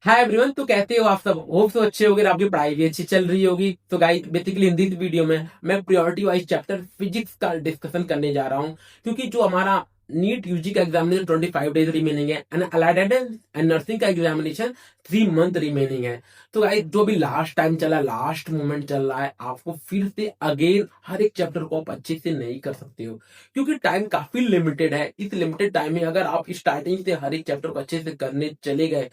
Hi everyone, तो कहते हो आप सब होप तो अच्छे होगे, आपकी पढ़ाई भी अच्छी चल रही होगी। तो guys basically in this video में मैं प्रायोरिटी वाइज चैप्टर फिजिक्स का डिस्कशन करने जा रहा हूं, क्योंकि जो हमारा नीट यूजी का एग्जामिनेशन 25 डेज रिमेनिंग है एंड अलाइड एंड नर्सिंग का एग्जामिनेशन 3 मंथ रिमेनिंग है। तो गाइस जो भी लास्ट टाइम चला, लास्ट मोमेंट चल रहा है, आपको फिर से अगेन हर एक चैप्टर को आप अच्छे से नहीं कर सकते हो, क्योंकि टाइम काफी लिमिटेड है। इस लिमिटेड टाइम में अगर आप स्टार्टिंग से हर एक चैप्टर को अच्छे से करने चले गए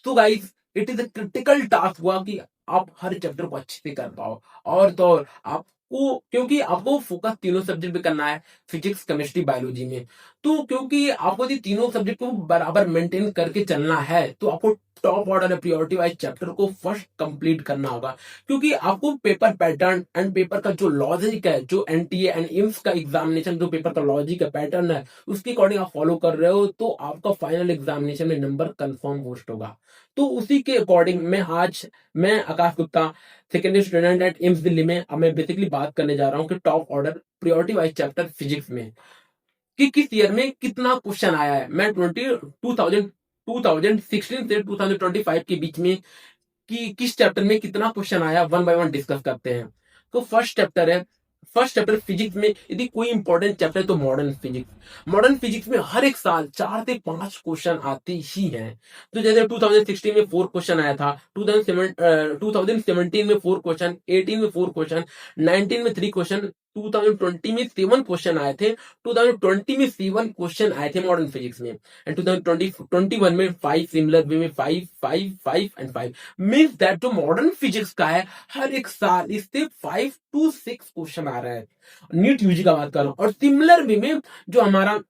तो guys it is a critical task हुआ कि आप हर चैप्टर को अच्छे से कर पाओ। और तो और आपको, क्योंकि आपको फोकस तीनों सब्जेक्ट पे करना है, फिजिक्स केमिस्ट्री बायोलॉजी में। तो क्योंकि आपको ये तीनों सब्जेक्ट को बराबर मेंटेन करके चलना है, तो आपको top order priority wise chapter को फर्स्ट कंप्लीट करना होगा, क्योंकि आपको पेपर पैटर्न एंड पेपर का जो लॉजिक है, जो एनटीए एंड एम्स का एग्जामिनेशन जो पेपर का लॉजिक है, पैटर्न है, उसके अकॉर्डिंग आप फॉलो कर रहे हो तो आपका फाइनल एग्जामिनेशन में नंबर कंफर्म पोस्ट होगा। तो उसी के अकॉर्डिंग मैं Akash Gupta, second year student at AIIMS Delhi में, अब मैं बेसिकली बात करने जा रहा हूँ कि top order priority wise chapter physics में कि किस ईयर में कितना क्वेश्चन आया है। मैं 2016 से 2025 के बीच में कि किस चैप्टर में कितना क्वेश्चन आया, वन बाय वन डिस्कस करते हैं। तो फर्स्ट चैप्टर फिजिक्स में यदि कोई इंपॉर्टेंट चैप्टर है तो मॉडर्न फिजिक्स में हर एक साल 4 से 5 क्वेश्चन आते ही हैं। तो जैसे 2016 में 4 क्वेश्चन आया था, 2017 में 4 क्वेश्चन, 18 में 4 क्वेश्चन, 19 में 3 क्वेश्चन, 2020 में 7 क्वेश्चन आए थे, 2020 में 7 क्वेश्चन आए थे मॉडर्न फिजिक्स में, एंड 2021 में 5, सिमिलर वे में 5 5 5 एंड 5। मीन्स दैट जो मॉडर्न फिजिक्स का है, हर एक साल इससे 5 to 6 क्वेश्चन आ रहा है। नीट यूजी का बात कर रहा हूं। और सिमिलर वे में जो हमारा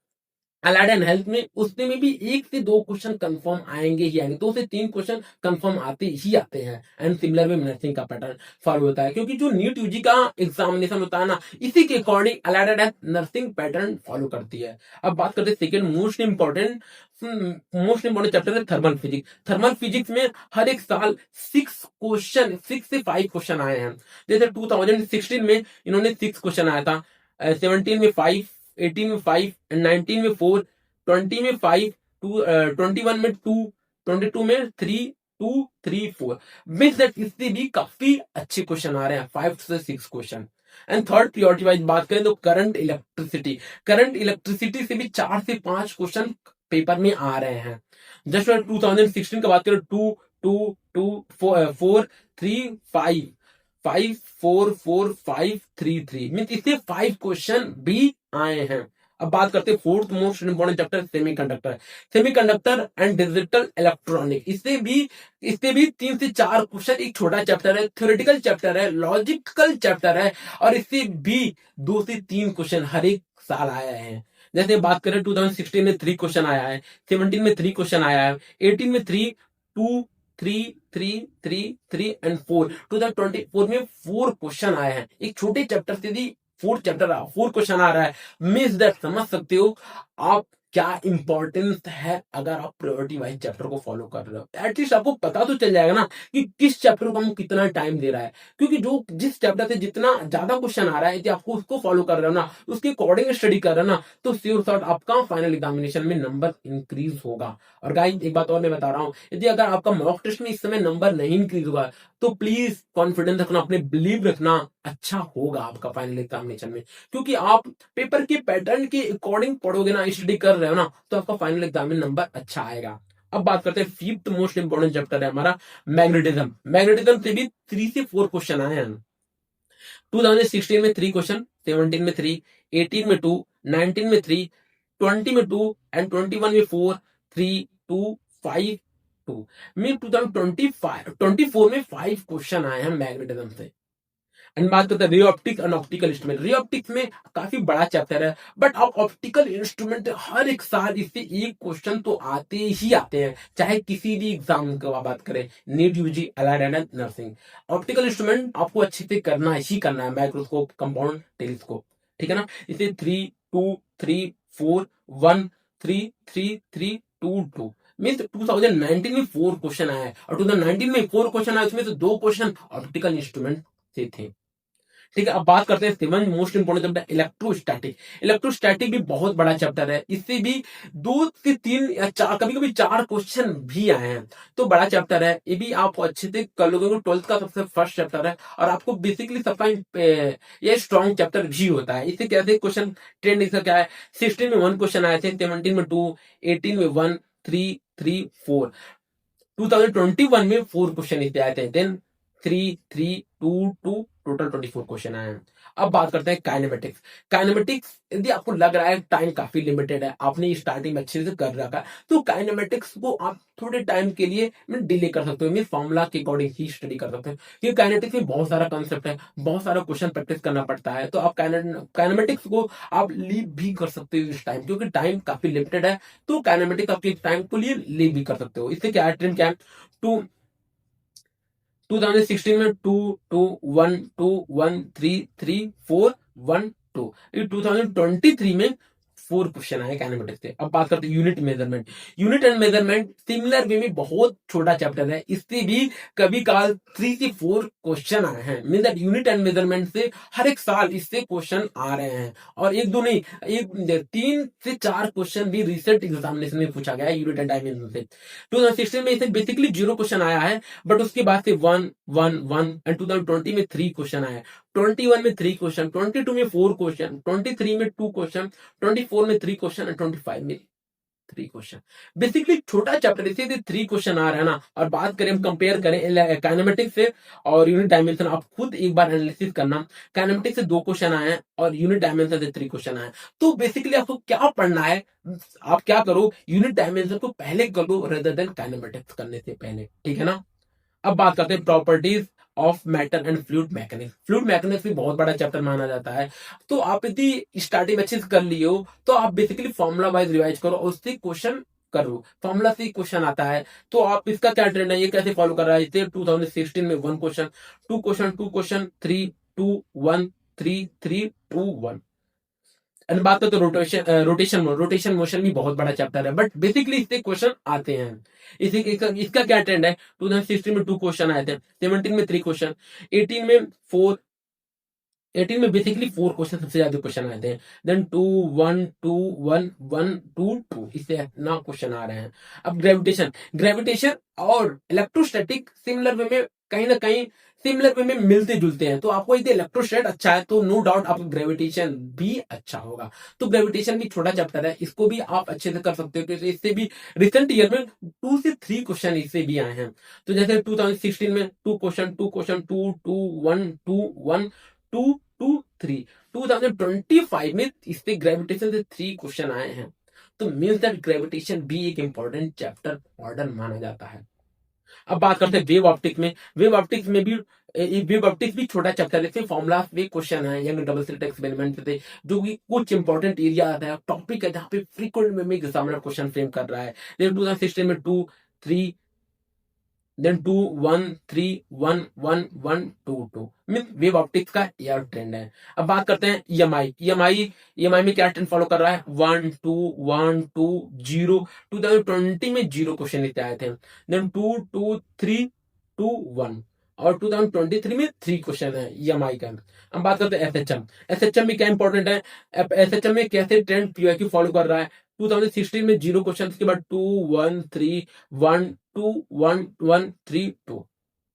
अलाइड एंड हेल्थ में, उसमें में भी 1 से 2 क्वेश्चन कंफर्म आएंगे ही आएंगे, 2 से 3 क्वेश्चन कंफर्म आते ही आते हैं। एंड सिमिलर वे नर्सिंग का पैटर्न फॉलो होता है, क्योंकि जो नीट यूजी का एग्जामिनेशन होता है ना, इसी के according allied and health nursing pattern follow करती है। अब बात करते हैं सेकेंड मोस्ट इंपॉर्टेंट चैप्टर है थर्मल फिजिक्स। थर्मल फिजिक्स में हर एक साल 6 से 5 क्वेश्चन आए हैं। जैसे 2016 में इन्होंने 6 क्वेश्चन आया था, 17 में 5, 18 में 5 एंड 19 में 4, 20 में 5, 21 में 2, 22 में 3, 2, 3, 4। मीन्स दैट इससे भी काफी अच्छे क्वेश्चन आ रहे हैं, 5 से 6 question. And third priority wise बात करें तो करंट इलेक्ट्रिसिटी से भी 4 से 5 क्वेश्चन पेपर में आ रहे हैं। जस्ट 2016 का बात करें, 2, 2, 2, 4, 3, 5, 5, 4, 4, 5, 3, 3, मीन इससे 5 क्वेश्चन भी आए हैं। अब बात करते हैं fourth most important chapter, semiconductor and digital electronic. इससे भी 3 से 4 क्वेश्चन, एक छोटा चैप्टर है, थ्योरेटिकल चैप्टर है, लॉजिकल चैप्टर है, और इससे भी 2 से 3 क्वेश्चन हर एक साल आए हैं। जैसे बात करें 2016 में 3 क्वेश्चन आया है, 17 में 3 क्वेश्चन आया है, 18 में 3, 2, 3, 3, 3, 3 एंड 4, 2024 में 4 क्वेश्चन आए हैं। एक छोटे चैप्टर से भी 4 क्वेश्चन आ रहा है। मीन्स दैट समझ सकते हो आप क्या इंपॉर्टेंस है अगर आप प्रायोरिटी वाइज चैप्टर को फॉलो कर रहे हो। एटलीस्ट आपको पता तो चल जाएगा ना कि किस चैप्टर को हम कितना टाइम दे रहा है, क्योंकि जो जिस चैप्टर से जितना ज्यादा क्वेश्चन आ रहा है, यदि आपको उसको फॉलो कर रहे हो ना, उसके अकॉर्डिंग स्टडी कर रहे हो ना, तो श्योर शॉट आपका फाइनल एग्जामिनेशन में नंबर इंक्रीज होगा। और गाइस एक बात और मैं बता रहा हूँ, यदि अगर आपका मॉक टेस्ट में इस समय नंबर नहीं इंक्रीज होगा, तो प्लीज कॉन्फिडेंस रखना, अपने बिलीव रखना, अच्छा होगा आपका फाइनल एग्जामिनेशन में। क्योंकि आप पेपर के पैटर्न के अकॉर्डिंग पढ़ोगे ना, स्टडी कर रहे हो ना, तो आपका फाइनल एग्जाम में नंबर अच्छा आएगा। अब बात करते हैं फिफ्थ मोस्ट इंपॉर्टेंट चैप्टर है हमारा मैग्नेटिज्म से भी 3 से 4 क्वेश्चन आए हैं। 2016 में 3 क्वेश्चन, 17 में 3, 18 में 2, 19 में 3, 20 में 2 एंड 21 में 4, 3, 2, 5, 2। मीन 2024 में 5 क्वेश्चन आए हैं मैग्नेटिज्म से। एंड बात करते हैं ray optics and optical instrument. Ray optics में काफी बड़ा चैप्टर है, बट अब ऑप्टिकल इंस्ट्रूमेंट हर एक साल इससे 1 क्वेश्चन तो आते ही आते हैं, चाहे किसी भी एग्जाम की बात करें, NEET UG allied and nursing. Optical instrument आपको अच्छे से करना है, माइक्रोस्कोप, कंपाउंड, टेलीस्कोप, ठीक है ना। इसे 3, 2, 3, 4, 1, 3, 3, 3, 2, 2। मीन्स 2019 में 4 क्वेश्चन आए, और 2019 में 4 क्वेश्चन आए, उसमें से 2 क्वेश्चन ऑप्टिकल इंस्ट्रूमेंट से थे, ठीक है, अब बात करते हैं seven most important chapter electrostatic. Electrostatic भी बहुत बड़ा चैप्टर है, इससे भी 2 से 3 या 4 कभी कभी 4 क्वेश्चन भी आए हैं। तो बड़ा चैप्टर है, ये भी आप अच्छे से कर लोगे। 12th का सबसे फर्स्ट चैप्टर है और आपको बेसिकली सबका ये स्ट्रॉन्ग चैप्टर भी होता है। इससे कैसे क्वेश्चन ट्रेंड इसका क्या है, 16 में 1 क्वेश्चन आए थे, 17 में 2, 18 में 1, 3, 3, 4, 2021 में 4 क्वेश्चन इससे आए थे, देन 3, 3, 2, 2, टोटल 24 क्वेश्चन आए हैं। अब बात करते हैं काइनेमेटिक्स। काइनेमेटिक्स यदि आपको लग रहा है टाइम काफी लिमिटेड है, आपने स्टार्टिंग में अच्छे से कर रखा है, तो काइनेमेटिक्स को आप थोड़े टाइम के लिए डिले कर सकते हो, मीन फॉर्मूला के अकॉर्डिंग ही स्टडी कर सकते हो, क्योंकि काइनेटिक्स में बहुत सारा कंसेप्ट है, बहुत सारा क्वेश्चन प्रैक्टिस करना पड़ता है। तो आप काइनेमेटिक्स को आप लीव भी कर सकते हो इस टाइम, क्योंकि टाइम काफी लिमिटेड है। तो काइनेमेटिक्स आपके टाइम को लिए लीव भी कर सकते हो। इससे क्या है, ट्रेंड क्या है, टू 2016 में 2, 2, 1, 2, 1, 3, 3, 4, 1, 2, 2023 में 4 क्वेश्चन आए काइनेमेटिक्स से। अब बात करते हैं unit measurement. Unit and measurement similar way में बहुत छोटा चैप्टर है, इससे भी कभी काल 3 से 4 क्वेश्चन आए हैं। Mean that unit and measurement से हर एक साल इससे क्वेश्चन आ रहे हैं, और एक दो नहीं, 3 से 4 क्वेश्चन भी रिसेंट एग्जामिनेशन में पूछा गया है यूनिट एंड डायमेंशन से। 2016 में इसे बेसिकली 0 क्वेश्चन आया है, बट उसके बाद से 1, 1, 1 एंड 2020 में 3 क्वेश्चन आया, 21 में 3 क्वेश्चन, 22 में 4 क्वेश्चन, 23 में 2 क्वेश्चन, 24 में 3 क्वेश्चन एंड 25 में 3 क्वेश्चन। बेसिकली छोटा चैप्टर, इसी 3 क्वेश्चन आ रहे हैं ना। और बात करें, हम कंपेयर करें काइनेमेटिक्स से और यूनिट डायमेंशन, आप खुद एक बार एनालिसिस करना। काइनेमेटिक्स से 2 क्वेश्चन आए हैं और यूनिट डायमेंशन से 3 क्वेश्चन आए हैं। तो बेसिकली आपको क्या पढ़ना है, आप क्या करो, यूनिट डायमेंशन को पहले कर लो रेदर देन काइनेमेटिक्स करने से पहले, ठीक है ना। अब बात करते हैं properties of matter and fluid mechanics. Fluid mechanics भी बहुत बड़ा चैप्टर माना जाता है। तो आप यदि स्टार्टिंग अच्छे से कर लिए हो, तो आप बेसिकली फॉर्मूला वाइज रिवाइज करो और उससे क्वेश्चन करो, फॉर्मूला से क्वेश्चन आता है। तो आप इसका क्या ट्रेंड है, ये कैसे फॉलो कर रहा है, जैसे 2016 में 1 क्वेश्चन, 2 क्वेश्चन, 2 क्वेश्चन, 3, 2, 1, 3, 3, 2, 1। एंड बात करते रोटेशन मोशन भी बहुत बड़ा चैप्टर है, बट बेसिकली इससे क्वेश्चन आते हैं। इसका क्या ट्रेंड है, 2016 में 2 क्वेश्चन आए थे, 17 में 3 क्वेश्चन, 18 में 4, 18 में बेसिकली 4 क्वेश्चन सबसे ज्यादा क्वेश्चन आए थे, देन 2, 1, 2, 1, 1, 2, 2, इससे इतना क्वेश्चन आ रहे हैं। अब ग्रेविटेशन और इलेक्ट्रोस्टैटिक सिमिलर वे में कहीं ना कहीं सिमिलर वे में मिलते जुलते हैं। तो आपको यदि इलेक्ट्रोस्टैट अच्छा है, तो नो डाउट आपको ग्रेविटेशन भी अच्छा होगा। तो ग्रेविटेशन भी छोटा चैप्टर है, इसको भी आप अच्छे से कर सकते हो, क्योंकि इससे भी रिसेंट ईयर में 2 से 3 क्वेश्चन इससे भी आए हैं। तो जैसे 2016 में 2 क्वेश्चन, 2 क्वेश्चन, 2, 2, 1, 2, 1, 2, 2, 3, 2025 में इससे ग्रेविटेशन से 3 क्वेश्चन आए हैं। तो मीन्स दैट ग्रेविटेशन भी एक इंपॉर्टेंट चैप्टर मॉडर्न माना जाता है। अब बात करते हैं वेव ऑप्टिक्स में। वेव ऑप्टिक्स भी छोटा चैप्टर है, फॉर्मुला वे क्वेश्चन है यंग डबल स्लिट एक्सपेरिमेंट से, जो कि कुछ इंपॉर्टेंट एरिया आता है, टॉपिक है जहाँ पे फ्रीक्वेंट में एग्जामिनर क्वेश्चन फ्रेम कर रहा है। 2016 में 2, 3, देन 2, 1, 3, 1, 1, 1, 2, 2 मीन वेव ऑप्टिक्स का यह ट्रेंड है। अब बात करते हैं ईएमआई में क्या ट्रेंड फॉलो कर रहा है, 1, 2, 1, 2, 0, 2020 में 0 क्वेश्चन लेते आए थे, देन 2, 2, 3, 2, 1, और 2023 में 3 क्वेश्चन है ईएमआई का। अब बात करते हैं एसएचएम भी क्या इंपॉर्टेंट है, एसएचएम में कैसे ट्रेंड पीओक्यू फॉलो कर रहा है। 2016 में 0 क्वेश्चन, उसके बाद 2, 1, 3, 1, 2, 1, 1, 3, 2,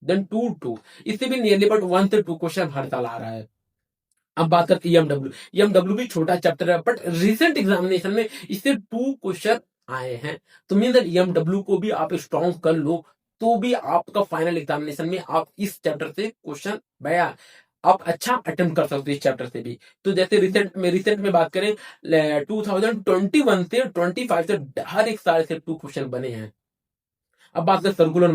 देन 2, 2, इससे भी नियरली बट 1 से 2 क्वेश्चन हर साल आ रहा है। अब बात करते हैं ईएमडब्ल्यू भी छोटा चैप्टर है, बट रिसेंट एग्जामिनेशन में इससे 2 क्वेश्चन आए हैं। तो मीन दैट ईएमडब्ल्यू को भी आप स्ट्रॉन्ग कर लो, तो भी आपका फाइनल एग्जामिनेशन में आप इस चैप्टर से क्वेश्चन भैया आप अच्छा अटेम्प्ट कर सकते हो इस चैप्टर से भी। तो जैसे रिसेंट में बात करें, 2021 से 25 से हर एक साल से 2 क्वेश्चन बने हैं। अब बात करें सर्कुलर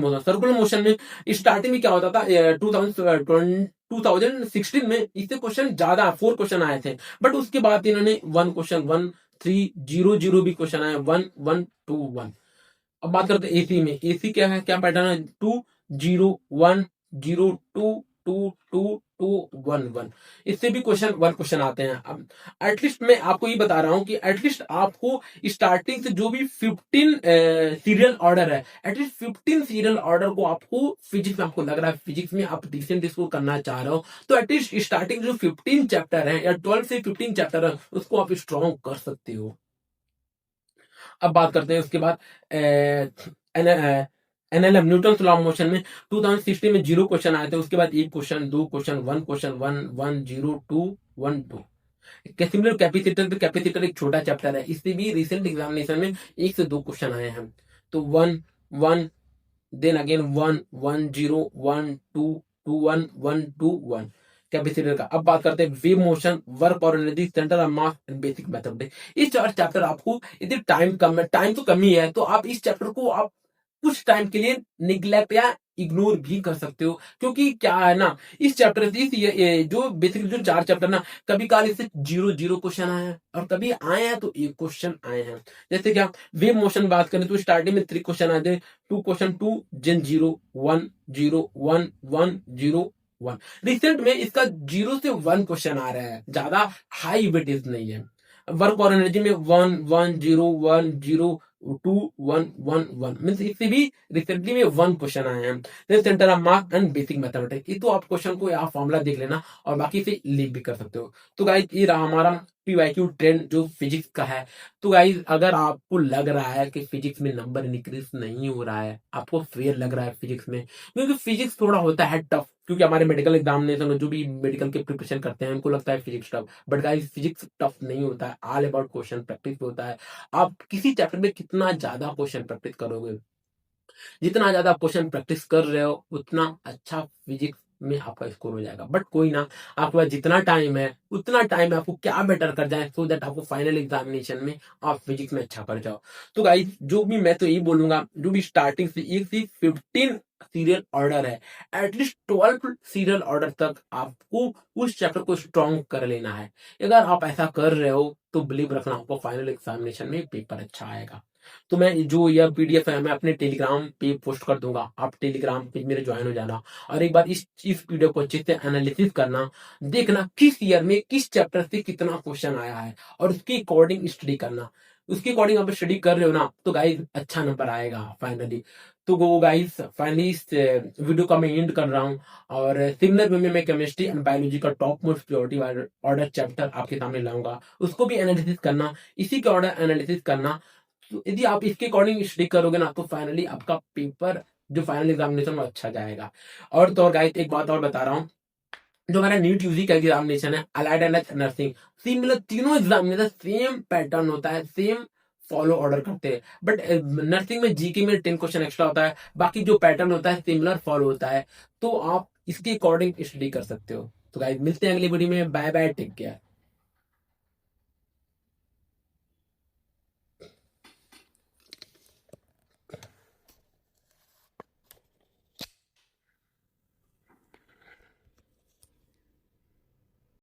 मोशन में स्टार्टिंग में क्या होता था, 2016 में इससे क्वेश्चन ज्यादा 4 क्वेश्चन आए थे, बट उसके बाद इन्होंने 1 क्वेश्चन, 1, 3, 0, 0 भी क्वेश्चन आए, 1, 1, 2, 1। अब बात करते हैं एसी में, एसी क्या है, क्या पैटर्न है, 2, 0, 1, 0, 2, 2, 2, 211 इससे भी क्वेश्चन आते हैं। अब एटलीस्ट मैं आपको ये बता रहा हूं कि एटलीस्ट आपको स्टार्टिंग से जो भी 15 सीरियल ऑर्डर है, एटलीस्ट 15 सीरियल ऑर्डर को आपको फिजिक्स में, आपको लग रहा है फिजिक्स में आप डिसेंट स्कोर करना चाह रहे हो, तो एटलीस्ट स्टार्टिंग जो 15 चैप्टर है या 12 से 15 चैप्टर है उसको आप स्ट्रॉन्ग कर सकते हो। अब बात करते हैं उसके बाद NLM Newton law of motion में 2016 में 0 क्वेश्चन आए थे, उसके बाद 1 question, 2 question, 1 question, 1 1 0 2 1 2। Similar capacitor एक छोटा चैप्टर है, इससे भी रिसेंट एग्जामिनेशन में 1 से 2 क्वेश्चन आए हैं। तो 1 1 देन अगेन 1 1 0 1 2 2 1 1 2 1 कैपेसिटर का। अब बात करते हैं वेव मोशन, वर्क और energy, centre of mass and basic mathematics. इस चार चैप्टर आपको, यदि टाइम कम है, टाइम तो कम ही है, तो आप इस चैप्टर को आप कुछ टाइम के लिए निग्लेक्ट या इग्नोर भी कर सकते हो, क्योंकि क्या है ना, इस चैप्टर से ये जो बेसिकली जो 4 चैप्टर ना, कभी काल इससे 0 क्वेश्चन आए हैं और कभी आए हैं तो 1 क्वेश्चन आए हैं। जैसे क्या वेव मोशन बात करें तो स्टार्टिंग में 3 क्वेश्चन आए थे, 2 क्वेश्चन 2 जिन 0 1 0 1 1 0 1। रिसेंट में इसका 0 से 1 क्वेश्चन आ रहा है, ज्यादा हाई वेटेज नहीं है। वर्क और एनर्जी में 1 1 0 1 0 2 1 1 1 मीन्स इससे भी रिसेंटली में 1 क्वेश्चन आए हैं। Then centre of mass and basic mathematics, ये तो आप क्वेश्चन को या फॉर्मूला देख लेना और बाकी से लीव भी कर सकते हो। तो गाइस ये रहा हमारा पीवाईक्यू ट्रेंड जो फिजिक्स का है। तो गाइस अगर आपको लग रहा है कि फिजिक्स में नंबर इंक्रीज नहीं हो रहा है, आपको फेयर लग रहा है फिजिक्स में, क्योंकि फिजिक्स थोड़ा होता है टफ, क्योंकि हमारे मेडिकल एग्जामिनेशन में जो भी मेडिकल के प्रिपरेशन करते हैं उनको लगता है physics tough, but guys physics tough नहीं होता है, ऑल अबाउट क्वेश्चन प्रैक्टिस होता है। आप किसी चैप्टर में कितना ज्यादा क्वेश्चन प्रैक्टिस करोगे, जितना ज्यादा क्वेश्चन प्रैक्टिस कर रहे हो, उतना अच्छा फिजिक्स में आपका स्कोर हो जाएगा। बट कोई ना, आपके पास जितना टाइम है उतना टाइम आपको क्या बेटर कर जाए, सो दैट आपको फाइनल एग्जामिनेशन में आप फिजिक्स में अच्छा कर जाओ। तो गाइस जो भी मैं तो यही बोलूंगा, जो भी स्टार्टिंग से 1 से 15 सीरियल ऑर्डर है, एटलीस्ट 12 सीरियल ऑर्डर तक आपको उस चैप्टर को स्ट्रॉन्ग कर लेना है। अगर आप ऐसा कर रहे हो तो बिलीव रखना, आपको फाइनल एग्जामिनेशन में पेपर अच्छा आएगा। तो मैं जो यह पीडीएफ है मैं अपने टेलीग्राम पे पोस्ट कर दूंगा, आप टेलीग्राम पे मेरे ज्वाइन हो जाना और एक बार इस वीडियो को अच्छे से एनालिसिस करना, देखना किस ईयर में किस चैप्टर से कितना क्वेश्चन आया है और उसके अकॉर्डिंग स्टडी करना। उसके अकॉर्डिंग आप स्टडी कर रहे हो ना, तो गाइस अच्छा नंबर आएगा फाइनली। तो वो गाइस फाइनली इस वीडियो का मैं एंड कर रहा हूँ, और सिमिलर वे में मैं केमिस्ट्री एंड बायोलॉजी का top most priority order chapter आपके सामने लाऊंगा, उसको भी एनालिसिस करना, इसी के ऑर्डर एनालिसिस करना। तो यदि आप इसके अकॉर्डिंग स्टडी करोगे ना, तो फाइनली आपका पेपर जो फाइनल एग्जामिनेशन में अच्छा जाएगा। और तो और गाइस एक बात और बता रहा हूँ, जो हमारा नीट यूजी का एग्जामिनेशन है, अलाइड एंड नर्सिंग, सिमिलर तीनों एग्जामिनेशन सेम पैटर्न होता है, सेम फॉलो ऑर्डर करते हैं, बट नर्सिंग में जीके में 10 क्वेश्चन एक्स्ट्रा होता है, बाकी जो पैटर्न होता है सिमिलर फॉलो होता है। तो आप इसके अकॉर्डिंग स्टडी कर सकते हो। तो गाइस मिलते हैं अगली वीडियो में, बाय बाय, टेक केयर।